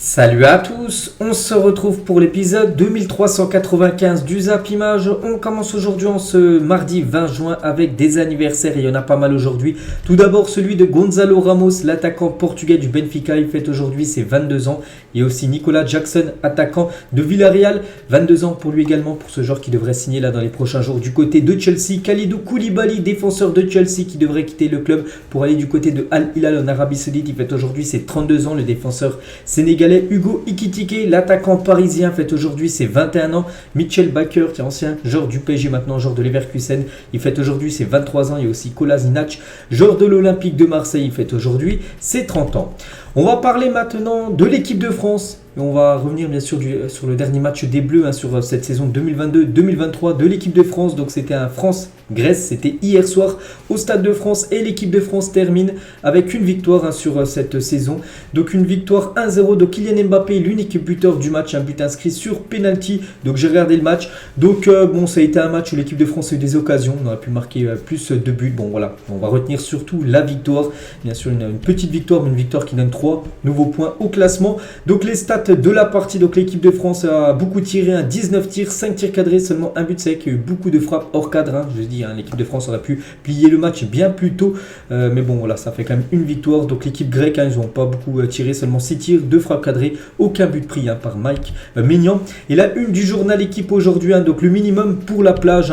Salut à tous, on se retrouve pour l'épisode 2395 du Zap Image. On commence aujourd'hui en ce mardi 20 juin avec des anniversaires, il y en a pas mal aujourd'hui. Tout d'abord celui de Gonzalo Ramos, l'attaquant portugais du Benfica, il fête aujourd'hui ses 22 ans. Il y a aussi Nicolas Jackson, attaquant de Villarreal, 22 ans pour lui également, pour ce joueur qui devrait signer là dans les prochains jours du côté de Chelsea. Kalidou Koulibaly, défenseur de Chelsea qui devrait quitter le club pour aller du côté de Al Hilal en Arabie Saoudite, il fête aujourd'hui ses 32 ans, le défenseur sénégalais. Hugo Ekitike, l'attaquant parisien, fête aujourd'hui ses 21 ans. Mitchell Bakker, qui est ancien joueur du PSG, maintenant joueur de Leverkusen, il fête aujourd'hui ses 23 ans. Il y a aussi Kolasinac, joueur de l'Olympique de Marseille, il fête aujourd'hui ses 30 ans. On va parler maintenant de l'équipe de France. Et on va revenir bien sûr sur le dernier match des Bleus sur cette saison 2022-2023 de l'équipe de France. Donc c'était un France-Grèce, c'était hier soir au Stade de France et l'équipe de France termine avec une victoire sur cette saison. Donc une victoire 1-0 de Kylian Mbappé, l'unique buteur du match, un but inscrit sur penalty. Donc j'ai regardé le match. Donc bon, ça a été un match où l'équipe de France a eu des occasions. On aurait pu marquer plus de buts. Bon voilà, on va retenir surtout la victoire. Bien sûr une petite victoire, mais une victoire qui donne 3 nouveaux points au classement. Donc les stats de la partie, donc l'équipe de France a beaucoup tiré, 19 tirs, 5 tirs cadrés, seulement un but sec, il y a eu beaucoup de frappes hors cadre, je dis, l'équipe de France aurait pu plier le match bien plus tôt, mais bon voilà, ça fait quand même une victoire. Donc l'équipe grecque, ils n'ont pas beaucoup tiré, seulement 6 tirs, 2 frappes cadrées, aucun but pris par Mike Maignan. Et la une du journal équipe aujourd'hui, donc le minimum pour la plage,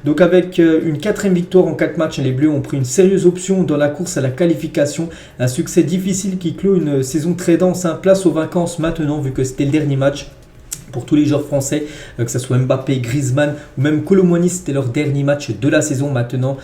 donc avec une 4e victoire en 4 matchs, les Bleus ont pris une sérieuse option dans la course à la qualification, un succès difficile qui clôt une saison très dense, place aux vacances maintenant vu que c'était le dernier match pour tous les joueurs français, que ce soit Mbappé, Griezmann ou même Kolo Muani, c'était leur dernier match de la saison. Maintenant,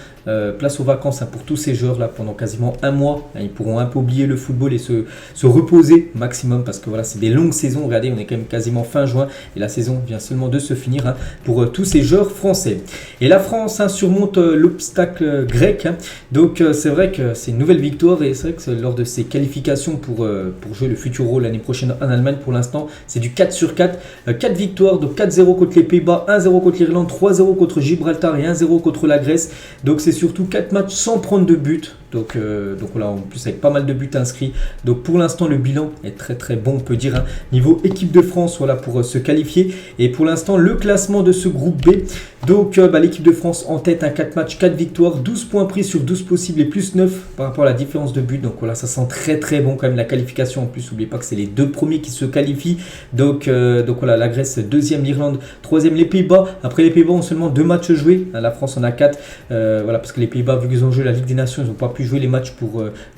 place aux vacances pour tous ces joueurs-là pendant quasiment un mois. Ils pourront un peu oublier le football et se reposer maximum parce que voilà, c'est des longues saisons. Regardez, on est quand même quasiment fin juin et la saison vient seulement de se finir pour tous ces joueurs français. Et la France surmonte l'obstacle grec. Donc c'est vrai que c'est une nouvelle victoire et c'est vrai que lors de ces qualifications pour jouer le Futuro l'année prochaine en Allemagne, pour l'instant, c'est du 4 sur 4. 4 victoires, donc 4-0 contre les Pays-Bas, 1-0 contre l'Irlande, 3-0 contre Gibraltar et 1-0 contre la Grèce. Donc c'est surtout 4 matchs sans prendre de but. Donc voilà, en plus avec pas mal de buts inscrits. Donc pour l'instant le bilan est très très bon, on peut dire, niveau équipe de France, voilà, pour se qualifier. Et pour l'instant le classement de ce groupe B. Donc l'équipe de France en tête, 4 matchs, 4 victoires, 12 points pris sur 12 possibles et plus 9 par rapport à la différence de but. Donc voilà, ça sent très très bon quand même la qualification. En plus, n'oubliez pas que c'est les deux premiers qui se qualifient. Donc voilà, la Grèce 2e, l'Irlande 3e, les Pays-Bas. Après les Pays-Bas ont seulement 2 matchs joués. La France en a 4. Voilà, parce que les Pays-Bas, vu qu'ils ont joué la Ligue des Nations, ils n'ont pas pu jouer les matchs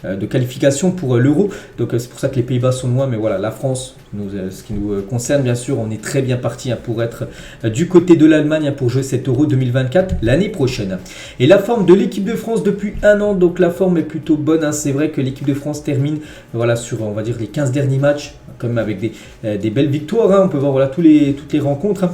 de qualification pour l'Euro. Donc c'est pour ça que les Pays-Bas sont loin. Mais voilà, la France, ce qui nous concerne bien sûr, on est très bien parti pour être du côté de l'Allemagne pour jouer cet Euro 2024 l'année prochaine. Et la forme de l'équipe de France depuis un an, donc la forme est plutôt bonne. C'est vrai que l'équipe de France termine voilà, sur, on va dire, les 15 derniers matchs, quand même avec des belles victoires. On peut voir voilà, toutes les rencontres.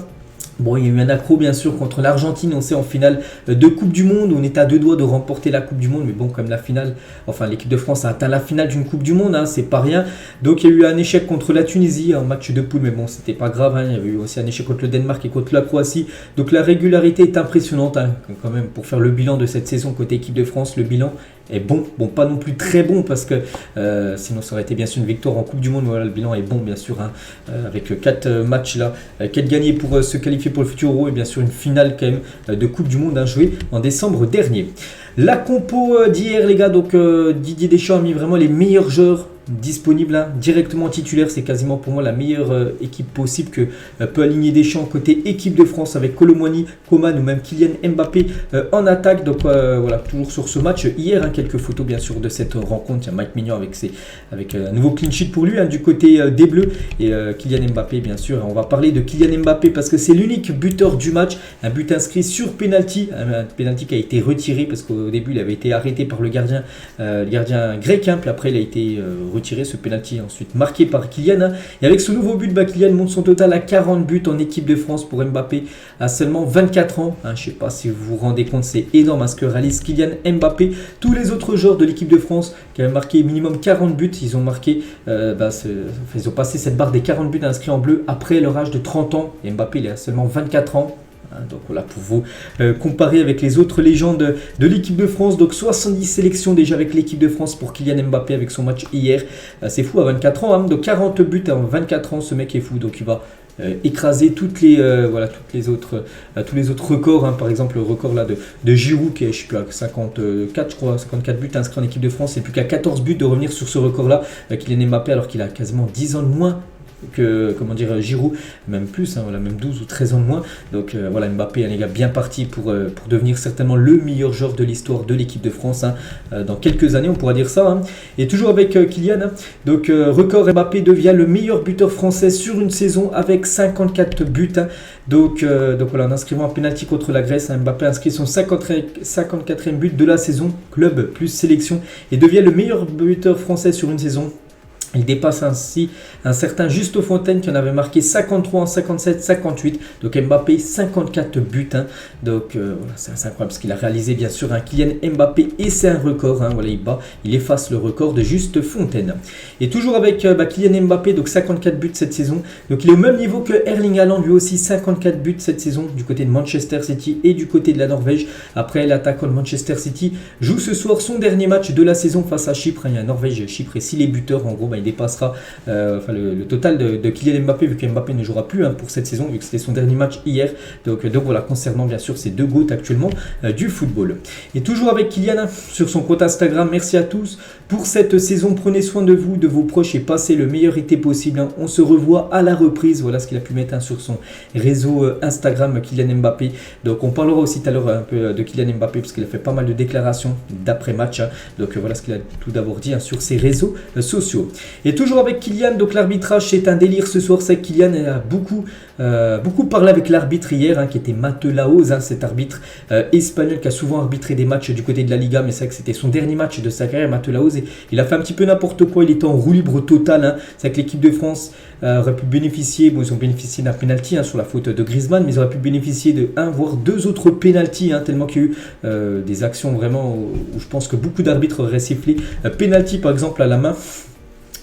Bon, il y a eu un accro bien sûr contre l'Argentine, on sait en finale de Coupe du Monde, on est à 2 doigts de remporter la Coupe du Monde, mais bon, comme la finale, enfin l'équipe de France a atteint la finale d'une Coupe du Monde, c'est pas rien. Donc il y a eu un échec contre la Tunisie en match de poule, mais bon, c'était pas grave, il y avait eu aussi un échec contre le Danemark et contre la Croatie. Donc la régularité est impressionnante quand même pour faire le bilan de cette saison côté équipe de France. Le bilan est bon, pas non plus très bon parce que sinon ça aurait été bien sûr une victoire en Coupe du Monde. Voilà, le bilan est bon bien sûr, avec 4 matchs là, 4 gagnés pour se qualifier pour le futur Euro et bien sûr une finale quand même de Coupe du Monde jouée en décembre dernier. La compo d'hier les gars, donc Didier Deschamps a mis vraiment les meilleurs joueurs disponible directement titulaire. C'est quasiment pour moi la meilleure équipe possible que peut aligner Deschamps côté équipe de France avec Kolo Muani, Coman ou même Kylian Mbappé en attaque. Donc voilà, toujours sur ce match hier, quelques photos bien sûr de cette rencontre. Il y a Mike Maignan avec un nouveau clean sheet pour lui du côté des Bleus et Kylian Mbappé bien sûr. On va parler de Kylian Mbappé parce que c'est l'unique buteur du match, un but inscrit sur penalty, un penalty qui a été retiré parce qu'au début il avait été arrêté par le gardien grec, puis après il a été retiré, ce penalty ensuite marqué par Kylian. Et avec ce nouveau but, Kylian monte son total à 40 buts en équipe de France pour Mbappé à seulement 24 ans. Je ne sais pas si vous vous rendez compte, c'est énorme ce que réalise Kylian Mbappé. Tous les autres joueurs de l'équipe de France qui avaient marqué minimum 40 buts, ils ont marqué, ils ont passé cette barre des 40 buts inscrits en bleu après leur âge de 30 ans. Et Mbappé, il a seulement 24 ans. Donc voilà, pour vous comparer avec les autres légendes de l'équipe de France. Donc 70 sélections déjà avec l'équipe de France pour Kylian Mbappé avec son match hier. C'est fou à 24 ans, hein. Donc 40 buts en 24 ans, ce mec est fou. Donc il va écraser toutes les autres records, hein. Par exemple le record là de Giroud qui est, je sais plus, à 54 buts inscrits en équipe de France, et plus qu'à 14 buts de revenir sur ce record là, Kylian Mbappé, alors qu'il a quasiment 10 ans de moins que Giroud, même plus, hein, voilà, même 12 ou 13 ans de moins. Donc voilà, Mbappé, les gars, bien parti pour devenir certainement le meilleur joueur de l'histoire de l'équipe de France, hein. Dans quelques années on pourra dire ça, hein. Et toujours avec Kylian, hein. Donc record, Mbappé devient le meilleur buteur français sur une saison avec 54 buts, hein. Donc voilà, en inscrivant un penalty contre la Grèce, hein, Mbappé inscrit son 54e but de la saison, club plus sélection, et devient le meilleur buteur français sur une saison. Il dépasse ainsi un certain Juste Fontaine qui en avait marqué 53 en 57, 58. Donc Mbappé, 54 buts, hein. Donc voilà, c'est incroyable ce qu'il a réalisé, bien sûr, un Kylian Mbappé, et c'est un record, hein. Voilà, il efface le record de Juste Fontaine. Et toujours avec Kylian Mbappé, donc 54 buts cette saison. Donc il est au même niveau que Erling Haaland, lui aussi 54 buts cette saison du côté de Manchester City et du côté de la Norvège. Après, l'attaquant de Manchester City joue ce soir son dernier match de la saison face à Chypre. Il y a Norvège, Chypre, et si les buteurs, en gros, il dépassera le total de Kylian Mbappé, vu que Mbappé ne jouera plus, hein, pour cette saison, vu que c'était son dernier match hier. Donc voilà, concernant bien sûr ces deux GOAT actuellement du football. Et toujours avec Kylian, hein, sur son compte Instagram, merci à tous pour cette saison. Prenez soin de vous, de vos proches, et passez le meilleur été possible, hein. On se revoit à la reprise. Voilà ce qu'il a pu mettre, hein, sur son réseau Instagram, Kylian Mbappé. Donc on parlera aussi tout à l'heure un peu de Kylian Mbappé, parce qu'il a fait pas mal de déclarations d'après-match, hein. Donc voilà ce qu'il a tout d'abord dit, hein, sur ses réseaux sociaux. Et toujours avec Kylian, donc l'arbitrage, c'est un délire ce soir. C'est que Kylian a beaucoup parlé avec l'arbitre hier, hein, qui était Mateu-Laoz, hein, cet arbitre espagnol qui a souvent arbitré des matchs du côté de la Liga, mais c'est vrai que c'était son dernier match de sa carrière, Mateu-Laoz, et il a fait un petit peu n'importe quoi. Il était en roue libre total, hein. C'est vrai que l'équipe de France aurait pu bénéficier, bon, ils ont bénéficié d'un penalty, hein, sur la faute de Griezmann, mais ils auraient pu bénéficier de un voire deux autres penalties, hein, tellement qu'il y a eu des actions vraiment où je pense que beaucoup d'arbitres auraient sifflé. Penalty par exemple à la main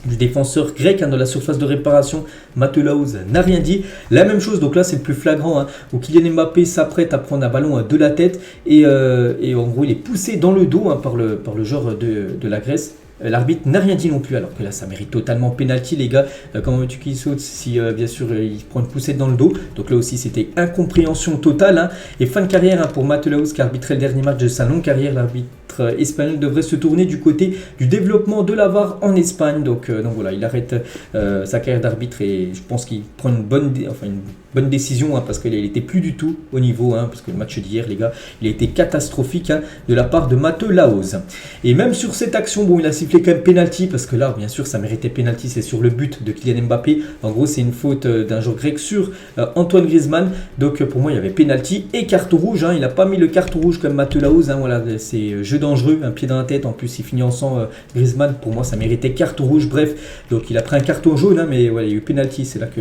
du défenseur grec, hein, dans la surface de réparation. Mateu-Laoz n'a rien dit. La même chose, donc là c'est le plus flagrant, hein, où Kylian Mbappé s'apprête à prendre un ballon de la tête, et en gros il est poussé dans le dos, hein, par le joueur de la Grèce. L'arbitre n'a rien dit non plus, alors que là ça mérite totalement penalty, les gars. Comment veux-tu qu'il saute si bien sûr il prend une poussette dans le dos? Donc là aussi c'était incompréhension totale, hein. Et fin de carrière, hein, pour Mateu-Laoz, qui a arbitré le dernier match de sa longue carrière. L'arbitre espagnol devrait se tourner du côté du développement de la VAR en Espagne. Donc voilà, il arrête sa carrière d'arbitre, et je pense qu'il prend une bonne décision, hein, parce qu'il n'était plus du tout au niveau, hein, parce que le match d'hier, les gars, il a été catastrophique, hein, de la part de Mateu-Laoz. Et même sur cette action, bon, il a sifflé quand même penalty, parce que là bien sûr ça méritait penalty, c'est sur le but de Kylian Mbappé. En gros c'est une faute d'un joueur grec sur Antoine Griezmann. Donc pour moi il y avait penalty et carton rouge, hein. Il n'a pas mis le carton rouge comme Mateu-Laoz, hein. Voilà, c'est jeu dangereux, un pied dans la tête, en plus il finit en sang, Griezmann. Pour moi ça méritait carton rouge. Bref, donc il a pris un carton jaune, hein, mais voilà, il y a eu penalty. C'est là que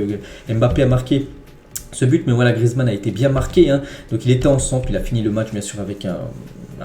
Mbappé a marqué ce but, mais voilà, Griezmann a été bien marqué, hein. Donc il était en sang, puis il a fini le match bien sûr avec un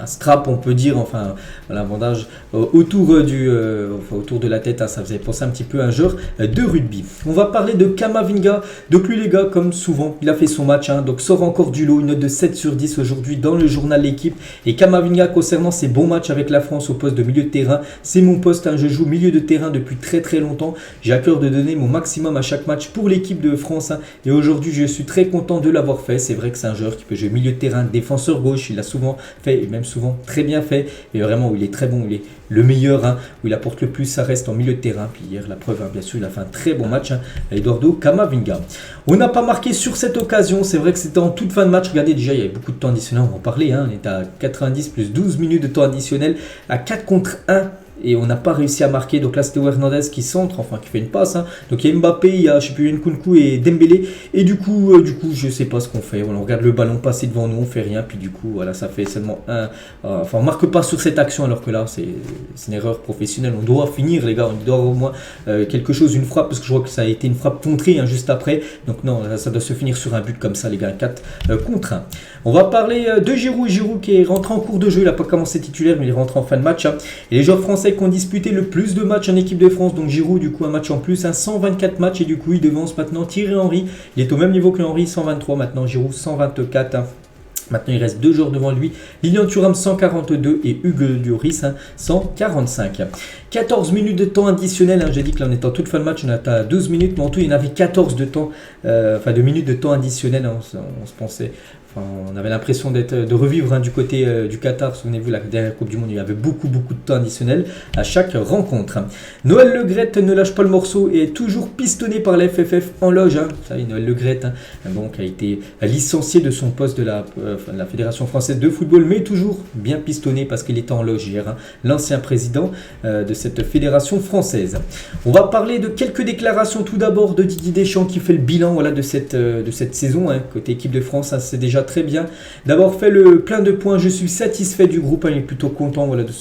strap, on peut dire, enfin voilà, un bandage autour de la tête, hein. Ça faisait penser un petit peu à un joueur de rugby. On va parler de Camavinga. Donc lui, les gars, comme souvent il a fait son match, hein, donc sort encore du lot, une note de 7 sur 10 aujourd'hui dans le journal L'équipe. Et Camavinga, concernant ses bons matchs avec la France au poste de milieu de terrain, c'est mon poste, hein. Je joue milieu de terrain depuis très très longtemps, j'ai à cœur de donner mon maximum à chaque match pour l'équipe de France, hein. Et aujourd'hui je suis très content de l'avoir fait. C'est vrai que c'est un joueur qui peut jouer milieu de terrain, défenseur gauche, il l'a souvent fait, et même souvent très bien fait, et vraiment où il est très bon, il est le meilleur, hein, où il apporte le plus, ça reste en milieu de terrain. Puis hier, la preuve, hein, bien sûr, il a fait un très bon match, hein, Eduardo Camavinga. On n'a pas marqué sur cette occasion, c'est vrai que c'était en toute fin de match. Regardez, déjà il y avait beaucoup de temps additionnel, on va en parler, hein. On est à 90 plus 12 minutes de temps additionnel, à 4 contre 1, et on n'a pas réussi à marquer. Donc là c'était Hernandez qui centre, enfin qui fait une passe, hein. Donc il y a Mbappé, il y a je sais plus, Nkunku et Dembélé, et du coup je sais pas ce qu'on fait. Voilà, on regarde le ballon passer devant nous, on fait rien, puis du coup voilà, ça fait seulement un, enfin on marque pas sur cette action, alors que là c'est une erreur professionnelle. On doit finir, les gars, on doit au moins quelque chose, une frappe, parce que je vois que ça a été une frappe contrée, hein, juste après. Donc non, ça doit se finir sur un but comme ça, les gars, 4 contre 1. On va parler de Giroud qui est rentré en cours de jeu. Il n'a pas commencé titulaire, mais il est rentré en fin de match, hein. Et les joueurs français Français qui ont disputé le plus de matchs en équipe de France. Donc Giroud, du coup, un match en plus, 124 matchs. Et du coup, il devance maintenant Thierry Henry. Il est au même niveau que Henry, 123 maintenant. Giroud, 124. Maintenant, il reste 2 joueurs devant lui. Lilian Thuram, 142 et Hugo Lloris, 145. 14 minutes de temps additionnel. J'ai dit que là, on était en toute fin de match. On était à 12 minutes. Mais en tout, il y en avait 14 de temps, de minutes de temps additionnel. On se pensait. On avait l'impression de revivre du côté du Qatar. Souvenez-vous, la dernière Coupe du Monde, il y avait beaucoup de temps additionnel à chaque rencontre. Noël Le Graët ne lâche pas le morceau et est toujours pistonné par la FFF en loge. Vous savez, Noël Le Graët a été licencié de son poste de la Fédération Française de Football, mais toujours bien pistonné parce qu'il était en loge hier, l'ancien président de cette fédération française. On va parler de quelques déclarations. Tout d'abord de Didier Deschamps qui fait le bilan de cette saison. Côté équipe de France, c'est déjà très bien d'avoir fait le plein de points. Je suis satisfait du groupe, il est plutôt content de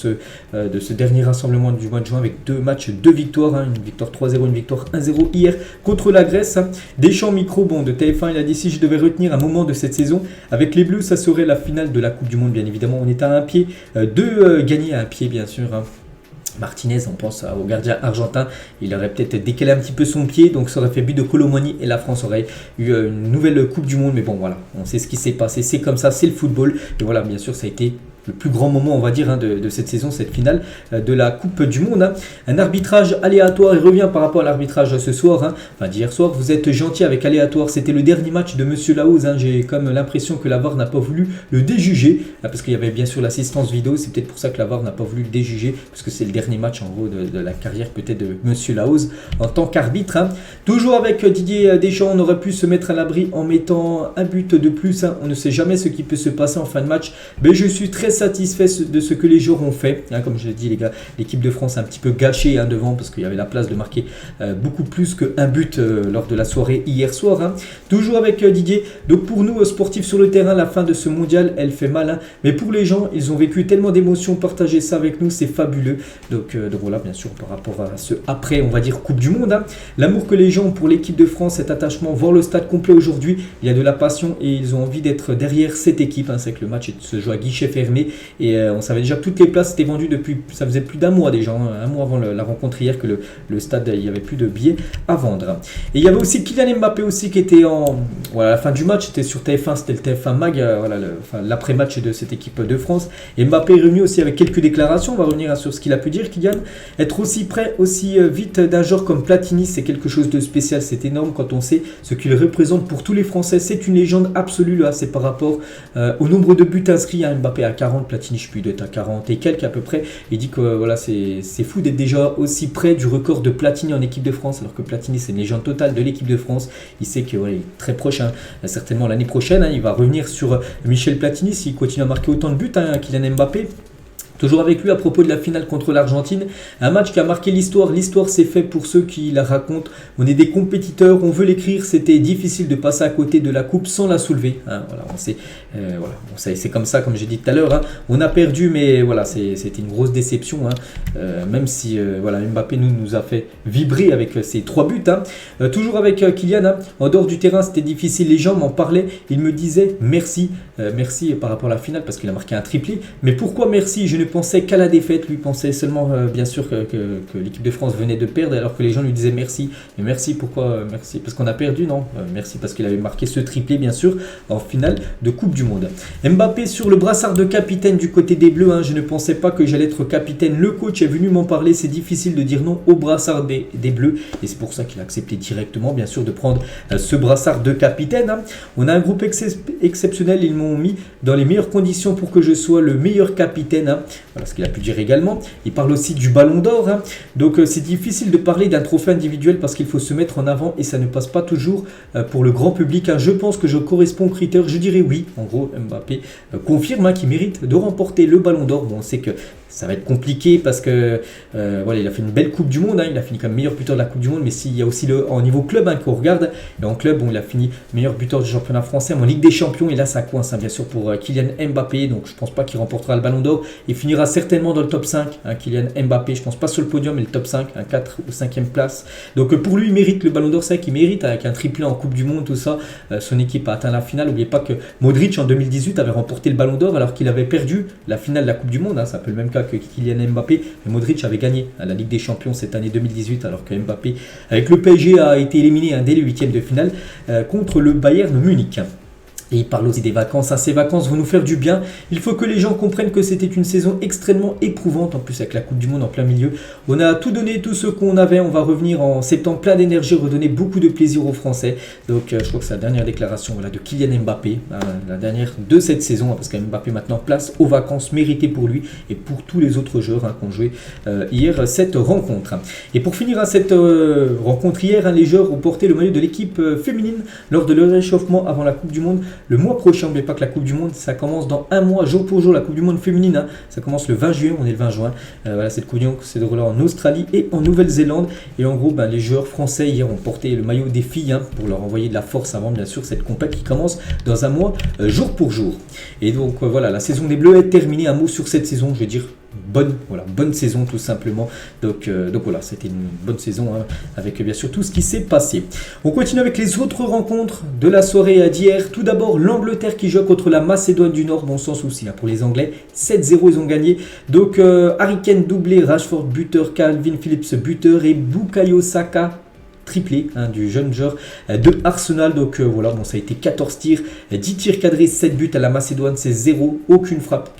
ce dernier rassemblement du mois de juin avec 2 matchs, 2 victoires, une victoire 3-0, une victoire 1-0 hier contre la Grèce. Deschamps micro de TF1, il a dit: si je devais retenir un moment de cette saison avec les Bleus, ça serait la finale de la Coupe du Monde, bien évidemment. On est à un pied de gagner, à un pied bien sûr. Martinez, on pense au gardien argentin, il aurait peut-être décalé un petit peu son pied, donc ça aurait fait but de Kolo Muani et la France aurait eu une nouvelle Coupe du Monde. Mais bon, voilà, on sait ce qui s'est passé, c'est comme ça, c'est le football. Et voilà, bien sûr, ça a été le plus grand moment, on va dire, de cette saison, cette finale de la Coupe du Monde. Un arbitrage aléatoire, il revient par rapport à l'arbitrage ce soir, d'hier soir. Vous êtes gentil avec aléatoire, c'était le dernier match de Monsieur Laouz. J'ai comme l'impression que la VAR n'a pas voulu le déjuger, parce qu'il y avait bien sûr l'assistance vidéo. C'est peut-être pour ça que la VAR n'a pas voulu le déjuger, parce que c'est le dernier match en gros de la carrière peut-être de Monsieur Laouz en tant qu'arbitre. Toujours avec Didier Deschamps, on aurait pu se mettre à l'abri en mettant un but de plus. On ne sait jamais ce qui peut se passer en fin de match, mais je suis très satisfait de ce que les joueurs ont fait. Comme je l'ai dit, les gars, l'équipe de France a un petit peu gâché devant parce qu'il y avait la place de marquer beaucoup plus qu'un but lors de la soirée hier soir. Toujours avec Didier. Donc pour nous, sportifs sur le terrain, la fin de ce mondial, elle fait mal. Mais pour les gens, ils ont vécu tellement d'émotions, partager ça avec nous, c'est fabuleux. Donc voilà, bien sûr, par rapport à ce après, on va dire Coupe du Monde. L'amour que les gens ont pour l'équipe de France, cet attachement, voir le stade complet aujourd'hui, il y a de la passion et ils ont envie d'être derrière cette équipe. C'est que le match se joue à guichet fermé. Et on savait déjà que toutes les places étaient vendues depuis, ça faisait plus d'un mois déjà, un mois avant la rencontre hier, que le stade, il n'y avait plus de billets à vendre. Et il y avait aussi Kylian Mbappé aussi qui était à la fin du match, c'était sur TF1, c'était le TF1 Mag, l'après-match de cette équipe de France. Et Mbappé est revenu aussi avec quelques déclarations, on va revenir sur ce qu'il a pu dire, Kylian. Être aussi prêt, aussi vite d'un joueur comme Platini, c'est quelque chose de spécial, c'est énorme quand on sait ce qu'il représente pour tous les Français. C'est une légende absolue, là, c'est par rapport au nombre de buts inscrits. Mbappé à 40, Platini, je sais plus, d'être à 40 et quelques à peu près. Il dit que voilà, c'est fou d'être déjà aussi près du record de Platini en équipe de France, alors que Platini, c'est une légende totale de l'équipe de France. Il sait qu'il est très proche, certainement l'année prochaine. Il va revenir sur Michel Platini s'il continue à marquer autant de buts, Kylian Mbappé. Toujours avec lui à propos de la finale contre l'Argentine, un match qui a marqué l'histoire. L'histoire c'est fait pour ceux qui la racontent. On est des compétiteurs, on veut l'écrire. C'était difficile de passer à côté de la coupe sans la soulever. Voilà, on sait, c'est comme ça, comme j'ai dit tout à l'heure. On a perdu, mais voilà, c'était une grosse déception. Même si Mbappé nous a fait vibrer avec ses 3 buts. Toujours avec Kylian, en dehors du terrain, c'était difficile. Les gens m'en parlaient. Ils me disaient merci, merci par rapport à la finale parce qu'il a marqué un triplé. Mais pourquoi merci? Je ne pensait qu'à la défaite, lui pensait seulement bien sûr que l'équipe de France venait de perdre alors que les gens lui disaient merci. Mais merci, pourquoi merci? Parce qu'on a perdu? Non, merci parce qu'il avait marqué ce triplé bien sûr en finale de Coupe du Monde. Mbappé sur le brassard de capitaine du côté des Bleus, je ne pensais pas que j'allais être capitaine. Le coach est venu m'en parler, c'est difficile de dire non au brassard des Bleus et c'est pour ça qu'il a accepté directement bien sûr de prendre ce brassard de capitaine. On a un groupe exceptionnel, ils m'ont mis dans les meilleures conditions pour que je sois le meilleur capitaine. Voilà ce qu'il a pu dire également. Il parle aussi du ballon d'or. Donc c'est difficile de parler d'un trophée individuel parce qu'il faut se mettre en avant et ça ne passe pas toujours pour le grand public. Je pense que je corresponds aux critères. Je dirais oui. En gros, Mbappé confirme qu'il mérite de remporter le ballon d'or. Bon, on sait que ça va être compliqué parce que il a fait une belle Coupe du Monde. Il a fini comme meilleur buteur de la Coupe du Monde. Mais s'il y a aussi en niveau club qu'on regarde. Et en club, il a fini meilleur buteur du championnat français, en Ligue des Champions. Et là, ça coince bien sûr pour Kylian Mbappé. Donc je ne pense pas qu'il remportera le ballon d'or. Il finira certainement dans le top 5. Kylian Mbappé, je ne pense pas sur le podium, mais le top 5, 4 ou 5e place. Donc pour lui, il mérite le ballon d'or. C'est vrai qu'il mérite avec un triplé en Coupe du Monde, tout ça. Son équipe a atteint la finale. N'oubliez pas que Modric en 2018 avait remporté le ballon d'or alors qu'il avait perdu la finale de la Coupe du Monde. C'est un peu le même cas que Kylian Mbappé. Mais Modric avait gagné à la Ligue des Champions cette année 2018, alors que Mbappé, avec le PSG, a été éliminé dès les huitièmes de finale contre le Bayern Munich. Et il parle aussi des vacances. Ces vacances vont nous faire du bien. Il faut que les gens comprennent que c'était une saison extrêmement éprouvante. En plus, avec la Coupe du Monde en plein milieu. On a tout donné, tout ce qu'on avait. On va revenir en septembre plein d'énergie, redonner beaucoup de plaisir aux Français. Donc, je crois que c'est la dernière déclaration de Kylian Mbappé. La dernière de cette saison. Parce que Mbappé maintenant place aux vacances méritées pour lui et pour tous les autres joueurs qui ont joué hier cette rencontre. Et pour finir cette rencontre hier, les joueurs ont porté le maillot de l'équipe féminine lors de leur réchauffement avant la Coupe du Monde. Le mois prochain, n'oubliez pas que la Coupe du Monde, ça commence dans un mois, jour pour jour, la Coupe du Monde féminine. Ça commence le 20 juillet, on est le 20 juin. Cette Coupe du Monde s'est déroulée en Australie et en Nouvelle-Zélande. Et en gros, les joueurs français hier ont porté le maillot des filles pour leur envoyer de la force avant, bien sûr, cette compète qui commence dans un mois, jour pour jour. Et donc, la saison des Bleus est terminée. Un mot sur cette saison, je vais dire bonne saison tout simplement. Donc voilà, c'était une bonne saison avec bien sûr tout ce qui s'est passé. On continue avec les autres rencontres de la soirée d'hier. Tout d'abord l'Angleterre qui joue contre la Macédoine du Nord. Bon, sans souci pour les Anglais, 7-0 ils ont gagné. Donc Harry Kane doublé, Rashford buteur, Calvin Phillips buteur et Bukayo Saka triplé du jeune joueur de Arsenal. Donc ça a été 14 tirs, 10 tirs cadrés, 7 buts. À la Macédoine c'est 0, aucune frappe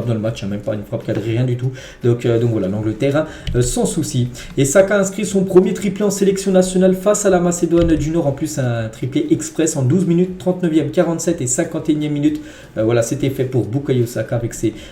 dans le match, même pas une frappe cadrée, rien du tout. Donc voilà, l'Angleterre sans souci. Et Saka a inscrit son premier triplé en sélection nationale face à la Macédoine du Nord, en plus un triplé express en 12 minutes, 39e, 47 et 51e minute. C'était fait pour Bukayo Saka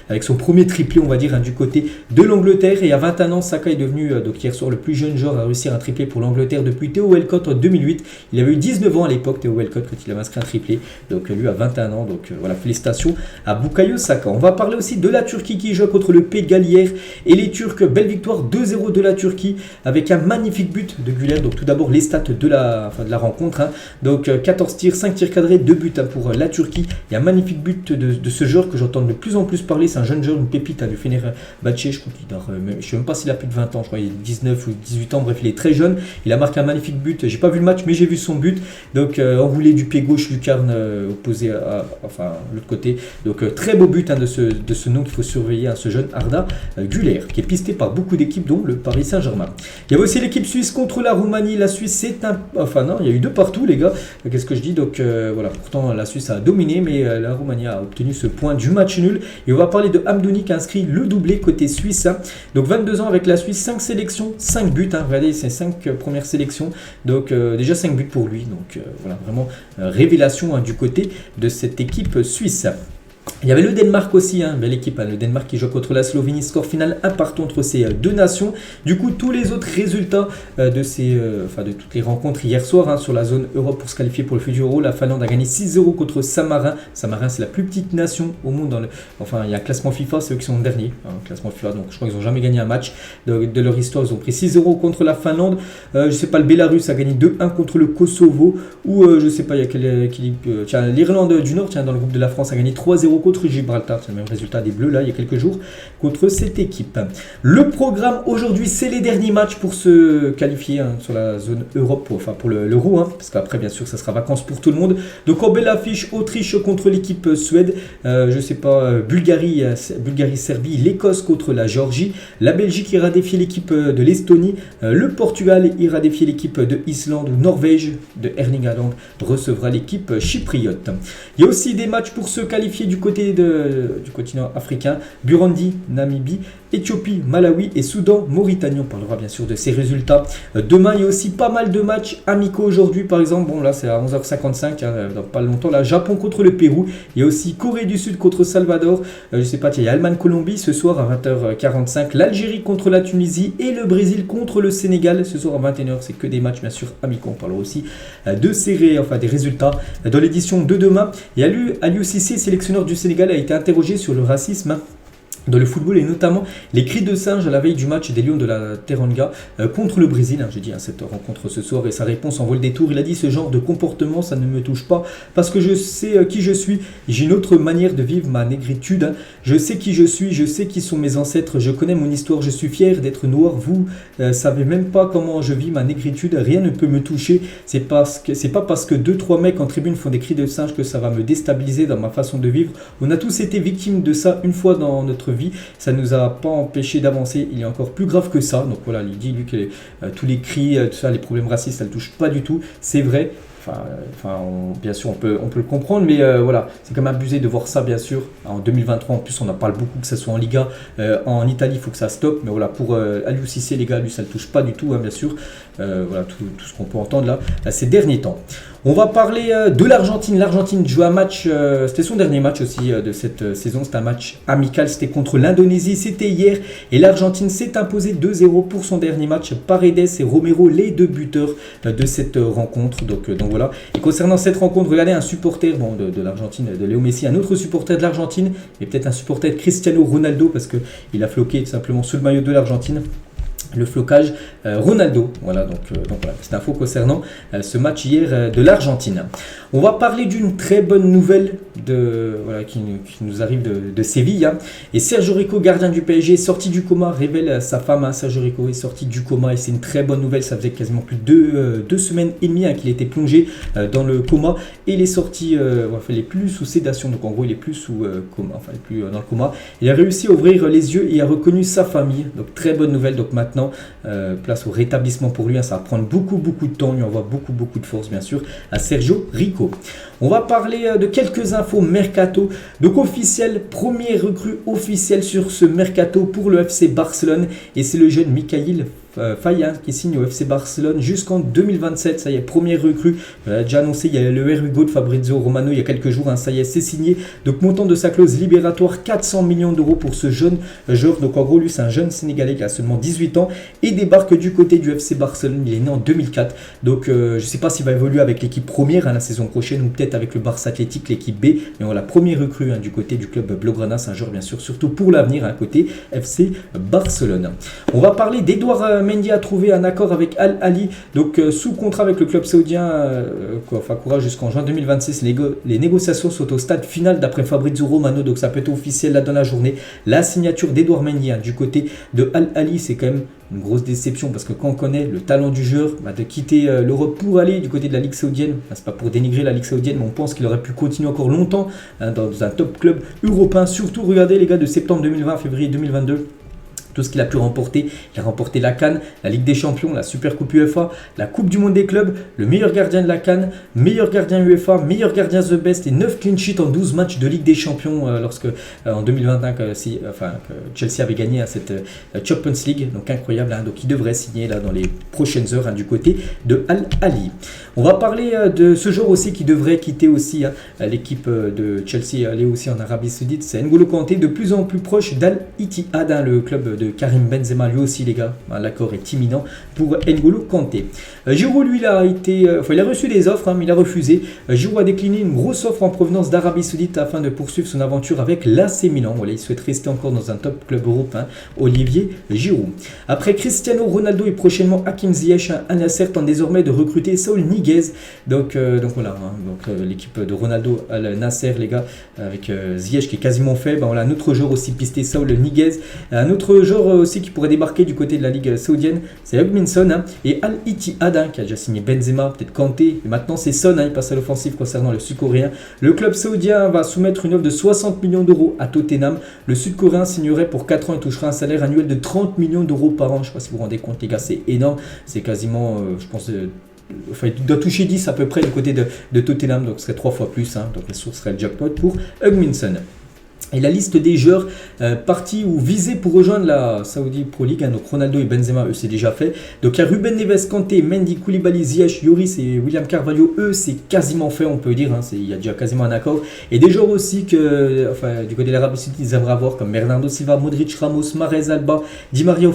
avec son premier triplé, on va dire, du côté de l'Angleterre. Et à 21 ans, Saka est devenu hier soir le plus jeune joueur à réussir un triplé pour l'Angleterre depuis Theo Walcott en 2008. Il avait eu 19 ans à l'époque, Theo Walcott, quand il avait inscrit un triplé. Donc lui a 21 ans. Donc félicitations à Bukayo Saka. On va parler aussi de la Turquie qui joue contre le Pays de Galles hier. Et les Turcs, belle victoire 2-0 de la Turquie avec un magnifique but de Güler. Donc tout d'abord les stats de la rencontre. Donc 14 tirs, 5 tirs cadrés, 2 buts pour la Turquie. Il y a un magnifique but de ce joueur que j'entends de plus en plus parler. C'est un jeune joueur, une pépite du Fenerbahçe. Je crois qu'il je ne sais même pas s'il a plus de 20 ans. Je crois qu'il a 19 ou 18 ans. Bref, il est très jeune. Il a marqué un magnifique but. J'ai pas vu le match, mais j'ai vu son but. Donc enroulé du pied gauche, lucarne opposé l'autre côté. Donc très beau but de ce nom qu'il faut surveiller, ce jeune Arda Güler, qui est pisté par beaucoup d'équipes, dont le Paris Saint-Germain. Il y avait aussi l'équipe suisse contre la Roumanie. La Suisse, c'est un... Enfin non, il y a eu 2 partout, les gars. Qu'est-ce que je dis? Donc pourtant la Suisse a dominé, mais la Roumanie a obtenu ce point du match nul. Et on va parler de Hamdouni qui a inscrit le doublé côté suisse. Donc 22 ans avec la Suisse, 5 sélections, 5 buts. Regardez, c'est 5 premières sélections. Donc déjà 5 buts pour lui. Donc vraiment révélation du côté de cette équipe suisse. Il y avait le Danemark aussi, belle équipe, le Danemark qui joue contre la Slovénie, score final 1 partout entre ces deux nations. Du coup, tous les autres résultats de toutes les rencontres hier soir sur la zone Europe pour se qualifier pour le futur Euro. La Finlande a gagné 6-0 contre Saint-Marin. Saint-Marin, c'est la plus petite nation au monde. Il y a un classement FIFA, c'est eux qui sont derniers. Classement FIFA, donc je crois qu'ils n'ont jamais gagné un match de leur histoire. Ils ont pris 6-0 contre la Finlande. Je sais pas, le Bélarus a gagné 2-1 contre le Kosovo. Ou je sais pas, il y a quelle équipe. L'Irlande du Nord, dans le groupe de la France, a gagné 3-0 contre Gibraltar, c'est le même résultat des Bleus là il y a quelques jours contre cette équipe. Le programme aujourd'hui, c'est les derniers matchs pour se qualifier sur la zone Europe, pour l'Euro, parce qu'après bien sûr ça sera vacances pour tout le monde. Donc en belle affiche, Autriche contre l'équipe Suède, je sais pas, Bulgarie, Serbie, l'Écosse contre la Géorgie, la Belgique ira défier l'équipe de l'Estonie, le Portugal ira défier l'équipe de Islande, ou Norvège de Erling Haaland recevra l'équipe chypriote. Il y a aussi des matchs pour se qualifier du côté du continent africain, Burundi, Namibie, Éthiopie, Malawi et Soudan, Mauritanie. On parlera bien sûr de ces résultats. Demain, il y a aussi pas mal de matchs amicaux aujourd'hui. Par exemple, là c'est à 11h55, dans pas longtemps. Là, Japon contre le Pérou. Il y a aussi Corée du Sud contre Salvador. Je sais pas, il y a Allemagne-Colombie ce soir à 20h45. L'Algérie contre la Tunisie et le Brésil contre le Sénégal ce soir à 21h. C'est que des matchs bien sûr amicaux. On parlera aussi de des résultats dans l'édition de demain. Et Aliou Cissé, sélectionneur du Sénégal, a été interrogé sur le racisme dans le football et notamment les cris de singe à la veille du match des Lions de la Teranga contre le Brésil. J'ai dit cette rencontre ce soir et sa réponse en vaut le détour. Il a dit: ce genre de comportement, ça ne me touche pas parce que je sais qui je suis. J'ai une autre manière de vivre ma négritude. Je sais qui je suis, je sais qui sont mes ancêtres, je connais mon histoire, je suis fier d'être noir. Vous savez même pas comment je vis ma négritude. Rien ne peut me toucher. C'est pas parce que 2-3 mecs en tribune font des cris de singe que ça va me déstabiliser dans ma façon de vivre. On a tous été victimes de ça une fois dans notre vie. Ça ne nous a pas empêché d'avancer. Il est encore plus grave que ça. Donc voilà, il dit lui que tous les cris, tout ça, les problèmes racistes, ça ne le touche pas du tout. C'est vrai. Bien sûr, on peut le comprendre, mais voilà, c'est quand même abusé de voir ça, bien sûr. En 2023, en plus, on en parle beaucoup, que ce soit en Liga, en Italie, il faut que ça stoppe. Mais voilà, pour Aliou Cissé, les gars, lui, ça ne le touche pas du tout, hein, bien sûr. Voilà, tout ce qu'on peut entendre là, ces derniers temps. On va parler de l'Argentine. L'Argentine joue un match, c'était son dernier match aussi de cette saison. C'était un match amical, c'était contre l'Indonésie, c'était hier. Et l'Argentine s'est imposée 2-0 pour son dernier match. Paredes et Romero, les deux buteurs de cette rencontre. Donc voilà. Et concernant cette rencontre, regardez un supporter de l'Argentine, de Léo Messi, un autre supporter de l'Argentine, et peut-être un supporter de Cristiano Ronaldo, parce qu'il a floqué tout simplement sous le maillot de l'Argentine. Le flocage Ronaldo. Voilà, donc voilà, petite info concernant ce match hier de l'Argentine. On va parler d'une très bonne nouvelle qui nous arrive de Séville. Hein. Et Sergio Rico, gardien du PSG, est sorti du coma, révèle sa femme. Hein. Sergio Rico est sorti du coma et c'est une très bonne nouvelle. Ça faisait quasiment plus de 2 semaines et demie qu'il était plongé dans le coma. Et il est sorti, il est plus sous sédation. Donc en gros, il est plus sous coma, il est plus dans le coma. Il a réussi à ouvrir les yeux et a reconnu sa famille. Donc très bonne nouvelle. Donc maintenant, place au rétablissement pour lui. Hein. Ça va prendre beaucoup de temps. On lui envoie beaucoup de force, bien sûr, à Sergio Rico. On va parler de quelques infos mercato. Donc officiel, premier recrue officiel sur ce mercato pour le FC Barcelone. Et c'est le jeune Mikhail Faye qui signe au FC Barcelone jusqu'en 2027. Ça y est, premier recrue. Déjà annoncé, il y a le R Hugo de Fabrizio Romano il y a quelques jours. Hein, ça y est, c'est signé. Donc montant de sa clause libératoire, 400 millions d'euros pour ce jeune joueur. Donc en gros, lui, c'est un jeune Sénégalais qui a seulement 18 ans et débarque du côté du FC Barcelone. Il est né en 2004. Donc je ne sais pas s'il va évoluer avec l'équipe première la saison prochaine ou peut-être avec le Barça Athletic, l'équipe B. Mais voilà, premier recrue du côté du club Blaugrana. C'est un joueur, bien sûr, surtout pour l'avenir, côté FC Barcelone. On va parler d'Edouard Mendy a trouvé un accord avec Al Ahly, donc sous contrat avec le club saoudien, Fakura jusqu'en juin 2026. Les négociations sont au stade final d'après Fabrizio Romano, donc ça peut être officiel là dans la journée. La signature d'Edouard Mendy du côté de Al Ahly, c'est quand même une grosse déception parce que quand on connaît le talent du joueur, de quitter l'Europe pour aller du côté de la Ligue saoudienne, c'est pas pour dénigrer la Ligue saoudienne, mais on pense qu'il aurait pu continuer encore longtemps dans un top club européen. Surtout, regardez les gars, de septembre 2020 à février 2022. Tout ce qu'il a pu remporter, il a remporté la CAN, la Ligue des Champions, la Super Coupe UEFA, la Coupe du Monde des clubs, le meilleur gardien de la CAN, meilleur gardien UEFA, meilleur gardien The Best et 9 clean sheets en 12 matchs de Ligue des Champions lorsque en 2021 que Chelsea avait gagné à cette Champions League, donc incroyable, donc il devrait signer là dans les prochaines heures du côté de Al Ahly. On va parler de ce joueur aussi qui devrait quitter aussi l'équipe de Chelsea, aller aussi en Arabie Saoudite, c'est N'Golo Kanté, de plus en plus proche d'Al Ittihad, le club de Karim Benzema, lui aussi les gars, l'accord est imminent pour N'Golo Kanté. Giroud, lui, il a reçu des offres, mais il a refusé. Giroud a décliné une grosse offre en provenance d'Arabie Saoudite afin de poursuivre son aventure avec l'AC Milan. Voilà, il souhaite rester encore dans un top club européen, Olivier Giroud. Après Cristiano Ronaldo et prochainement Hakim Ziyech, Al Nassr tente désormais de recruter Saúl Ñíguez. Donc voilà, l'équipe de Ronaldo Al Nassr, les gars, avec Ziyech qui est quasiment fait. Voilà, un autre joueur aussi pisté, Saúl Ñíguez. Un autre joueur aussi qui pourrait débarquer du côté de la Ligue saoudienne, c'est Hugminson et Al Ittihad qui a déjà signé Benzema, peut-être Kanté, et maintenant c'est Son, il passe à l'offensive concernant le Sud-Coréen. Le club saoudien va soumettre une offre de 60 millions d'euros à Tottenham. Le Sud-Coréen signerait pour 4 ans et touchera un salaire annuel de 30 millions d'euros par an. Je ne sais pas si vous vous rendez compte les gars, c'est énorme, c'est quasiment, je pense... il doit toucher 10 à peu près du côté de Tottenham, donc ce serait 3 fois plus, donc la source serait le jackpot pour Hugminson. Et la liste des joueurs partis ou visés pour rejoindre la Saudi Pro League, donc Ronaldo et Benzema, eux c'est déjà fait. Donc il y a Ruben Neves, Kanté, Mendy, Koulibaly, Ziyech, Lloris et William Carvalho, eux c'est quasiment fait, on peut dire, il y a déjà quasiment un accord. Et des joueurs aussi que, du côté de l'Arabie Saoudite, ils aimeraient avoir comme Bernardo Silva, Modric, Ramos, Mahrez, Alba, Di Maria,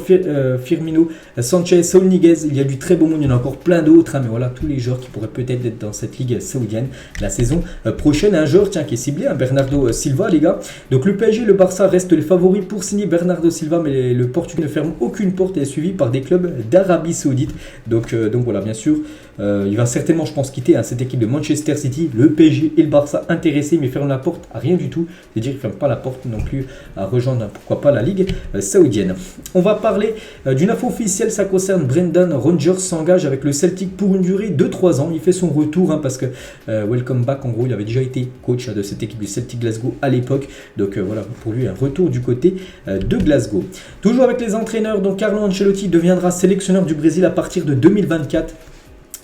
Firmino, Sanchez, Saúl Ñíguez. Il y a du très beau monde, il y en a encore plein d'autres, mais voilà tous les joueurs qui pourraient peut-être être dans cette ligue saoudienne la saison prochaine. Un joueur qui est ciblé, Bernardo Silva les gars. Donc le PSG et le Barça restent les favoris pour signer Bernardo Silva, mais le Portugais ne ferme aucune porte et est suivi par des clubs d'Arabie Saoudite. Donc voilà, bien sûr, il va certainement, je pense, quitter cette équipe de Manchester City. Le PSG et le Barça intéressés, mais ferment la porte à rien du tout. C'est-à-dire qu'ils ne ferment pas la porte non plus à rejoindre, pourquoi pas, la Ligue saoudienne. On va parler d'une info officielle, ça concerne Brendan Rodgers, s'engage avec le Celtic pour une durée de 3 ans. Il fait son retour parce que welcome back, en gros, il avait déjà été coach de cette équipe du Celtic Glasgow à l'époque. Donc voilà, pour lui un retour du côté de Glasgow. Toujours avec les entraîneurs, donc Carlo Ancelotti deviendra sélectionneur du Brésil à partir de 2024.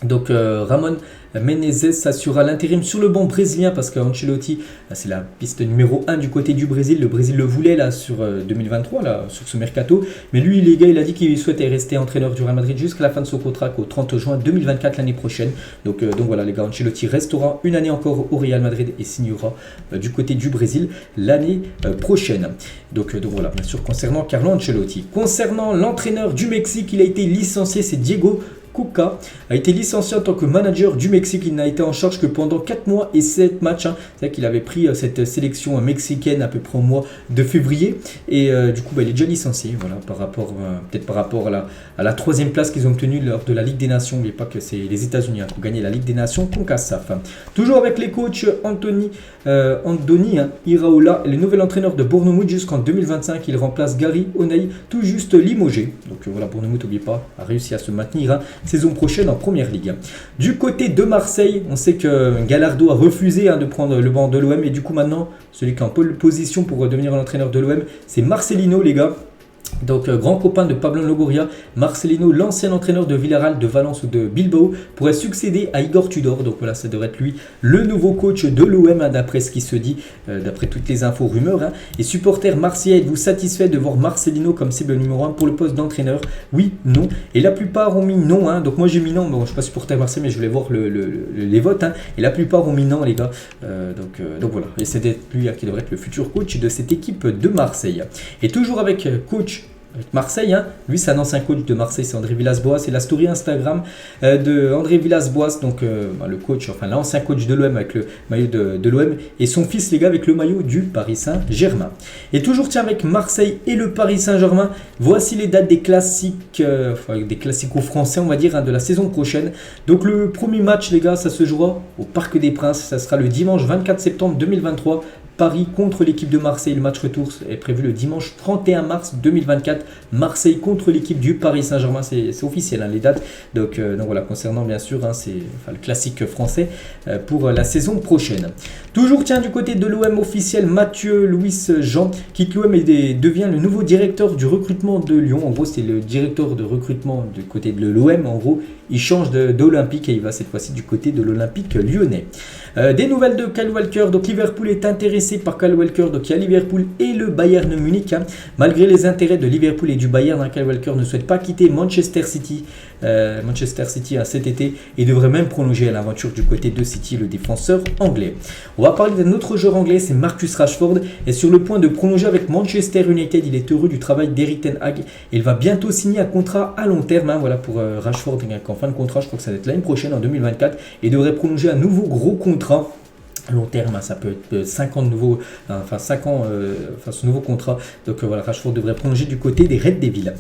Donc Ramon Menezes s'assurera l'intérim sur le banc brésilien parce qu'Ancelotti, c'est la piste numéro 1 du côté du Brésil. Le Brésil le voulait là sur 2023, là, sur ce mercato. Mais lui, les gars, il a dit qu'il souhaitait rester entraîneur du Real Madrid jusqu'à la fin de son contrat au 30 juin 2024 l'année prochaine. Donc voilà les gars, Ancelotti restera une année encore au Real Madrid et signera du côté du Brésil l'année prochaine. Donc voilà, bien sûr, concernant Carlo Ancelotti. Concernant l'entraîneur du Mexique, il a été licencié, c'est Diego Cuca, a été licencié en tant que manager du Mexique. Il n'a été en charge que pendant 4 mois et 7 matchs. C'est-à-dire qu'il avait pris cette sélection mexicaine à peu près au mois de février. Et du coup, il est déjà licencié. Voilà, peut-être par rapport à la 3e place qu'ils ont obtenue lors de la Ligue des Nations. N'oubliez pas que c'est les États-Unis qui ont gagné la Ligue des Nations CONCACAF. Toujours avec les coachs Andoni Iraola, le nouvel entraîneur de Bournemouth jusqu'en 2025. Il remplace Gary O'Neill, tout juste limogé. Donc voilà, Bournemouth, n'oubliez pas, a réussi à se maintenir saison prochaine en première ligue. Du côté de Marseille, on sait que Gallardo a refusé de prendre le banc de l'OM et du coup maintenant, celui qui est en pole position pour devenir l'entraîneur de l'OM, c'est Marcelino les gars. Donc grand copain de Pablo Longoria, Marcelino, l'ancien entraîneur de Villarreal, de Valence ou de Bilbao, pourrait succéder à Igor Tudor. Donc voilà, ça devrait être lui le nouveau coach de l'OM d'après ce qui se dit, d'après toutes les infos, rumeurs. Et supporters marseillais, êtes-vous satisfait de voir Marcelino comme cible numéro 1 pour le poste d'entraîneur? Oui, non. Et la plupart ont mis non. Donc moi j'ai mis non, bon, je ne suis pas supporter Marseille mais je voulais voir les votes. Et la plupart ont mis non les gars. Donc voilà, et c'est lui qui devrait être le futur coach de cette équipe de Marseille. Et toujours avec coach avec Marseille, lui c'est un ancien coach de Marseille, c'est André Villas-Boas, c'est la story Instagram de André Villas-Boas, donc le coach, enfin l'ancien coach de l'OM avec le maillot de l'OM et son fils les gars avec le maillot du Paris Saint-Germain. Et toujours tiens avec Marseille et le Paris Saint-Germain, voici les dates des classiques, des classicos français on va dire de la saison prochaine. Donc le premier match les gars ça se jouera au Parc des Princes, ça sera le dimanche 24 septembre 2023. Paris contre l'équipe de Marseille, le match retour est prévu le dimanche 31 mars 2024. Marseille contre l'équipe du Paris Saint-Germain, c'est officiel les dates. Donc voilà, concernant bien sûr c'est le classique français pour la saison prochaine. Toujours tiens du côté de l'OM officiel, Mathieu Louis Jean quitte l'OM et devient le nouveau directeur du recrutement de Lyon. En gros c'est le directeur de recrutement du côté de l'OM. En gros il change d'Olympique et il va cette fois-ci du côté de l'Olympique lyonnais. Des nouvelles de Kyle Walker, donc Liverpool est intéressé par Kyle Walker, donc il y a Liverpool et le Bayern Munich. Malgré les intérêts de Liverpool et du Bayern, Kyle Walker ne souhaite pas quitter Manchester City cet été et devrait même prolonger à l'aventure du côté de City, le défenseur anglais. On va parler d'un autre joueur anglais, c'est Marcus Rashford, est sur le point de prolonger avec Manchester United. Il est heureux du travail d'Erik ten Hag et il va bientôt signer un contrat à long terme. Voilà pour Rashford en fin de contrat, je crois que ça va être l'année prochaine en 2024 et devrait prolonger un nouveau gros contrat. À long terme, ça peut être 5 ans de nouveau, ce nouveau contrat. Donc voilà, Rashford devrait prolonger du côté des Red Devils.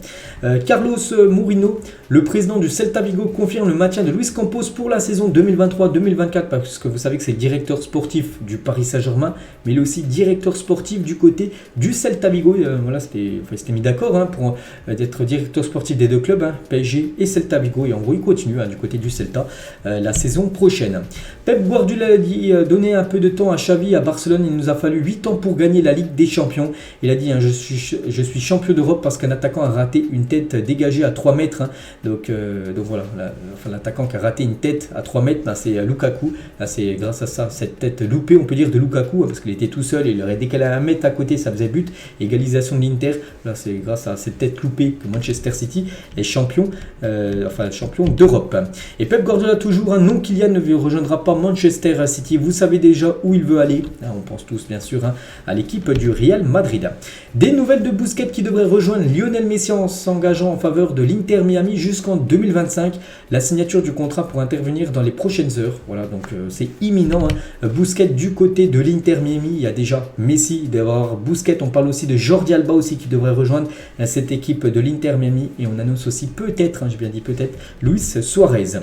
Carlos Mourinho, le président du Celta Vigo, confirme le maintien de Luis Campos pour la saison 2023-2024, parce que vous savez que c'est le directeur sportif du Paris Saint-Germain, mais il est aussi directeur sportif du côté du Celta Vigo. Voilà, c'était mis d'accord pour d'être directeur sportif des deux clubs, PSG et Celta Vigo. Et en gros, il continue du côté du Celta la saison prochaine. Pep Guardiola a dit donner un peu de temps à Xavi à Barcelone. Il nous a fallu 8 ans pour gagner la Ligue des Champions. Il a dit je suis champion d'Europe parce qu'un attaquant a raté une tête dégagée à 3 mètres. Donc voilà, l'attaquant qui a raté une tête à 3 mètres, c'est Lukaku. C'est grâce à ça, cette tête loupée, on peut dire, de Lukaku, parce qu'il était tout seul et il aurait décalé à 1 mètre à côté, ça faisait but. Égalisation de l'Inter. Là, c'est grâce à cette tête loupée que Manchester City est champion d'Europe. Et Pep Guardiola toujours, non, Kylian ne rejoindra pas Manchester City. Vous savez déjà où il veut aller. On pense tous bien sûr à l'équipe du Real Madrid. Des nouvelles de Busquets qui devrait rejoindre Lionel Messi en s'engageant en faveur de l'Inter Miami jusqu'en 2025. La signature du contrat pour intervenir dans les prochaines heures. Voilà, donc c'est imminent. Busquets du côté de l'Inter Miami. Il y a déjà Messi, d'avoir Busquets. On parle aussi de Jordi Alba aussi qui devrait rejoindre cette équipe de l'Inter Miami. Et on annonce aussi peut-être, j'ai bien dit peut-être, Luis Suarez.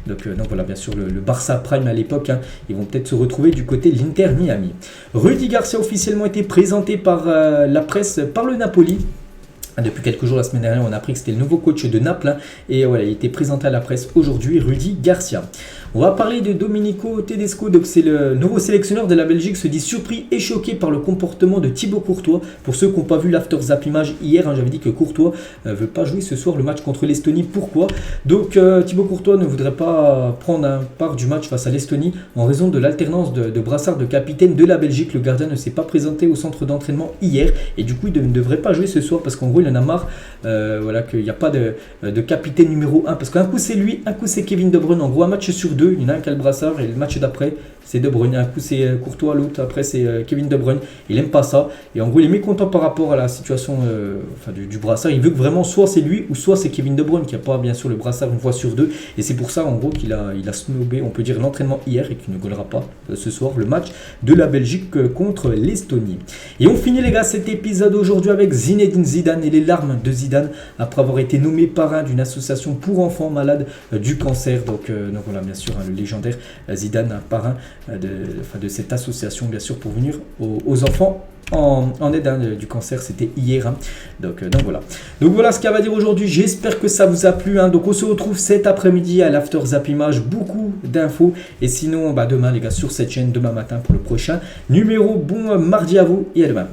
Donc voilà, bien sûr le Barça Prime à l'époque. Ils vont peut-être se retrouver du côté de l'Inter Miami. Rudy Garcia a officiellement été présenté par la presse, par le Napoli. Depuis quelques jours, la semaine dernière, on a appris que c'était le nouveau coach de Naples. Et voilà, il était présenté à la presse aujourd'hui, Rudy Garcia. On va parler de Domenico Tedesco, donc c'est le nouveau sélectionneur de la Belgique, se dit surpris et choqué par le comportement de Thibaut Courtois. Pour ceux qui n'ont pas vu l'after zap image hier, j'avais dit que Courtois ne veut pas jouer ce soir le match contre l'Estonie. Pourquoi? Donc Thibaut Courtois ne voudrait pas prendre part du match face à l'Estonie en raison de l'alternance de brassard de capitaine de la Belgique. Le gardien ne s'est pas présenté au centre d'entraînement hier et du coup il ne devrait pas jouer ce soir parce qu'en gros il en a marre voilà, qu'il n'y a pas de capitaine numéro 1 parce qu'un coup c'est lui, un coup c'est Kevin De Bruyne. En gros un match sur deux. Il y en a un qui a le brassard et le match d'après c'est De Bruyne. Un coup c'est Courtois, l'autre après c'est Kevin De Bruyne. Il aime pas ça et en gros il est mécontent par rapport à la situation du brassard. Il veut que vraiment soit c'est lui ou soit c'est Kevin De Bruyne qui n'a pas bien sûr le brassard une fois sur deux et c'est pour ça en gros qu'il a snobé on peut dire l'entraînement hier et qu'il ne gagnera pas ce soir le match de la Belgique contre l'Estonie. Et on finit les gars cet épisode aujourd'hui avec Zinedine Zidane et les larmes de Zidane après avoir été nommé parrain d'une association pour enfants malades du cancer. Donc voilà bien sûr le légendaire Zidane, parrain de cette association bien sûr pour venir aux enfants en aide du cancer. C'était hier donc voilà. Donc voilà ce qu'il y a à dire aujourd'hui. J'espère que ça vous a plu donc on se retrouve cet après-midi à l'After Zap Image. Beaucoup d'infos et sinon demain les gars sur cette chaîne demain matin pour le prochain numéro. Bon mardi à vous et à demain.